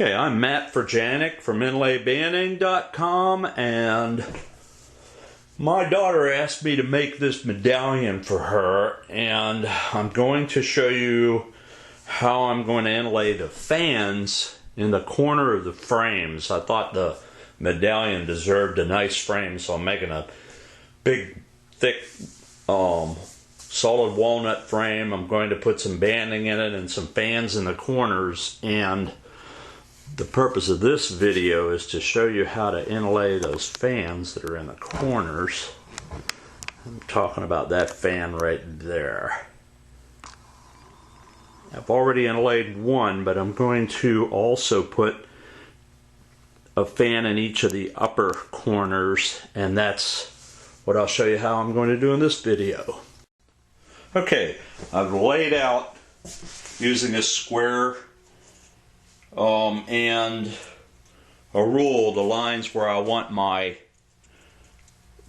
Okay, I'm Matt Verjanik from InlayBanding.com, and my daughter asked me to make this medallion for her, and I'm going to show you how I'm going to inlay the fans in the corner of the frames. I thought the medallion deserved a nice frame, so I'm making a big, thick, solid walnut frame. I'm going to put some banding in it and some fans in the corners, and the purpose of this video is to show you how to inlay those fans that are in the corners. I'm talking about that fan right there. I've already inlaid one, but I'm going to also put a fan in each of the upper corners, and that's what I'll show you how I'm going to do in this video. Okay, I've laid out using a square and a rule the lines where I want my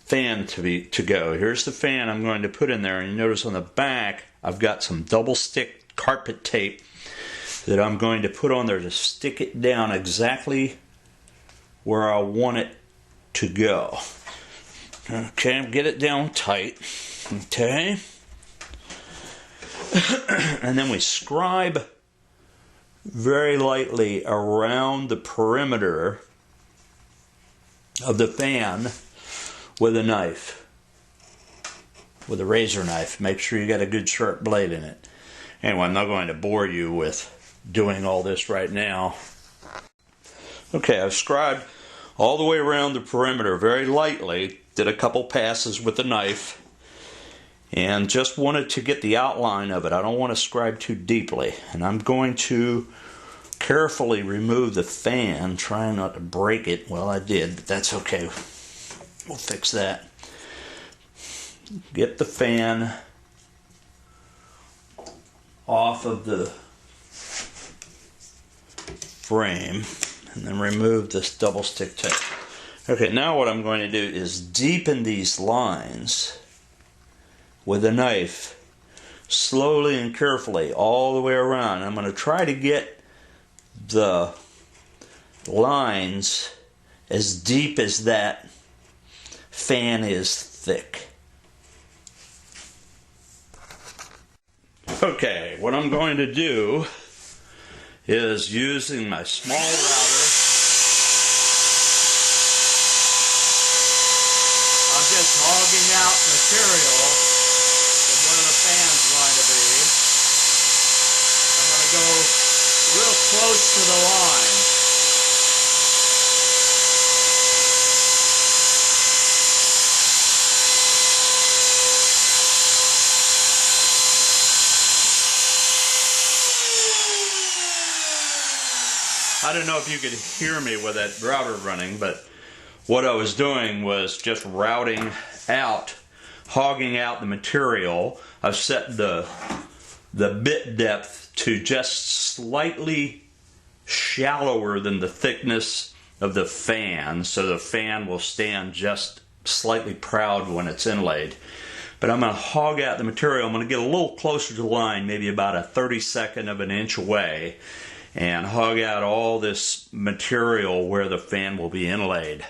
fan to go. Here's the fan I'm going to put in there, and you notice on the back I've got some double stick carpet tape that I'm going to put on there to stick it down exactly where I want it to go. Okay, get it down tight. Okay. And then we scribe very lightly around the perimeter of the fan with a knife, with a razor knife. Make sure you got a good sharp blade in it. Anyway, I'm not going to bore you with doing all this right now. Okay, I've scribed all the way around the perimeter very lightly, did a couple passes with the knife, and just wanted to get the outline of it. I don't want to scribe too deeply, and I'm going to carefully remove the fan, trying not to break it. Well, I did, but that's okay. We'll fix that. Get the fan off of the frame, and then remove this double stick tape. Okay, now what I'm going to do is deepen these lines with a knife, slowly and carefully, all the way around. I'm going to try to get the lines as deep as that fan is thick. Okay, what I'm going to do is, using my small router, I'm just hogging out material from one of the fans going to be. I'm going to go real close to the line. I don't know if you could hear me with that router running, but what I was doing was just routing out, hogging out the material. I've set the bit depth to just slightly shallower than the thickness of the fan, so the fan will stand just slightly proud when it's inlaid. But I'm going to hog out the material. I'm going to get a little closer to the line, maybe about a 32nd of an inch away, and hog out all this material where the fan will be inlaid.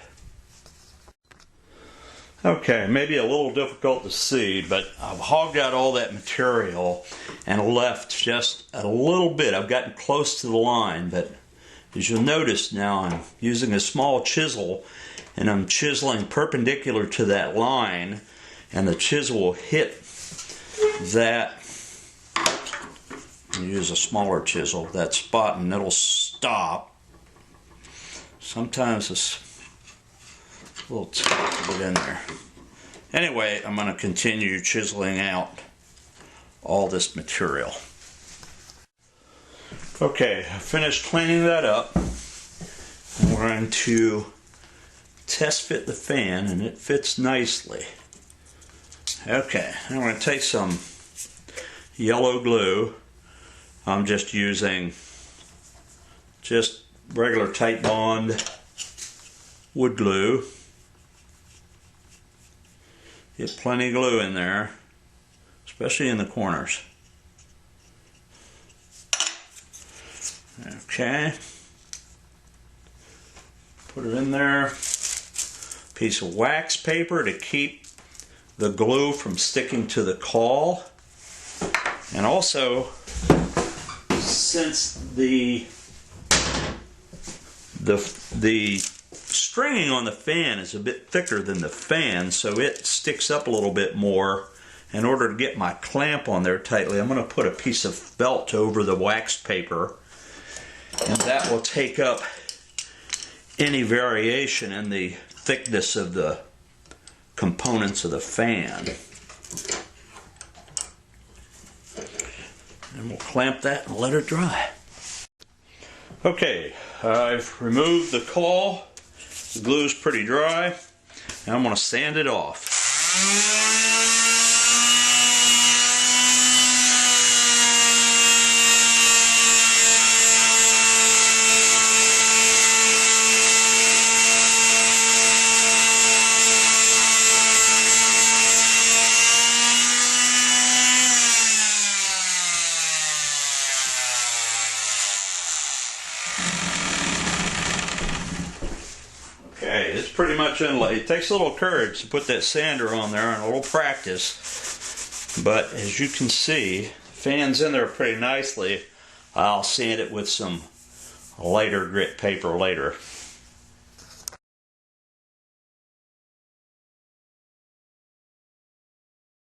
Okay, maybe a little difficult to see, but I've hogged out all that material and left just a little bit. I've gotten close to the line, but as you'll notice now, I'm using a small chisel, and I'm chiseling perpendicular to that line, and the chisel will hit that. Use a smaller chisel, that spot, and it'll stop. Sometimes it's a little tight to get in there. Anyway, I'm going to continue chiseling out all this material. Okay, I finished cleaning that up. I'm going to test fit the fan, and it fits nicely. Okay, I'm going to take some yellow glue. I'm just using just regular Titebond wood glue. Get plenty of glue in there, especially in the corners. Okay. Put it in there. Piece of wax paper to keep the glue from sticking to the caul. And also, since the stringing on the fan is a bit thicker than the fan, so it sticks up a little bit more. In order to get my clamp on there tightly, I'm going to put a piece of felt over the wax paper, and that will take up any variation in the thickness of the components of the fan. And we'll clamp that and let it dry. Okay, I've removed the caul. The glue's pretty dry. Now I'm going to sand it off. Okay, it's pretty much inlaid. It takes a little courage to put that sander on there and a little practice. But as you can see, the fan's in there pretty nicely. I'll sand it with some lighter grit paper later.